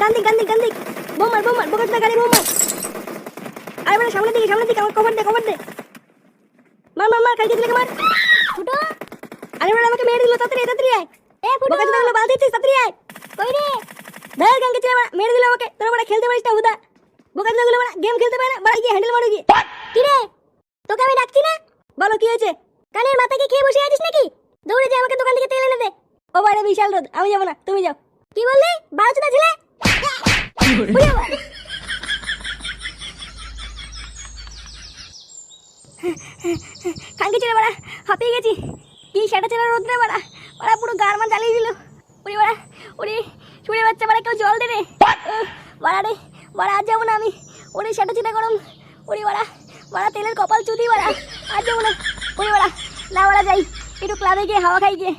গান দিক বোম মার বোকাচোদা গাড়ি বোম মার। আরে বড় সামনের দিকে আমার কভার দে মার কালকে দিলে মার ফুটো। আরে বড় আমাকে মেরে দিল, তাড়াতাড়ি আয়। এ ফুটো বোকাচোদা গুলো বাল দিছিস, তাড়াতাড়ি আয়। কই রে দেখ গাঙ্গে চলে মেরে দিল আমাকে। তোরা বড় খেলতে পারিস না হুদা, বোকাচোদা গুলো বড় গেম খেলতে পারে না, বড় গিয়ে হ্যান্ডেল মারো গিয়ে। কি রে তোকে আমি ডাকছি না? বলো কি হয়েছে? কানের মাথা কি খেয়ে বসে আছিস নাকি? দৌড়ে যা, আমাকে দোকান থেকে তেল এনে দে। ও বাইরে বিশাল রোদ, আমি যাবো না, তুমি যাও। কি বললি বারোচোদা ছেলে? কালকে চলে বাড়া হাঁপিয়ে গেছি। কি সেটা ছেলে রোদ রে বাড়া, পুরো গারমান জ্বালিয়ে দিল। ওরে শুয়ে বাচ্চা বাড়া, কেউ জল দে রে বাড়া রে বাড়া। আজ যাবো না আমি, ওরে সেটা চিন্তা গরম। ওরে বাড়া তেলের কপাল চুদি বাড়া, আজ যাবো না। ওরে বাড়া না বাড়া, যাই একটু ক্লাবে গিয়ে হাওয়া খাই গিয়ে।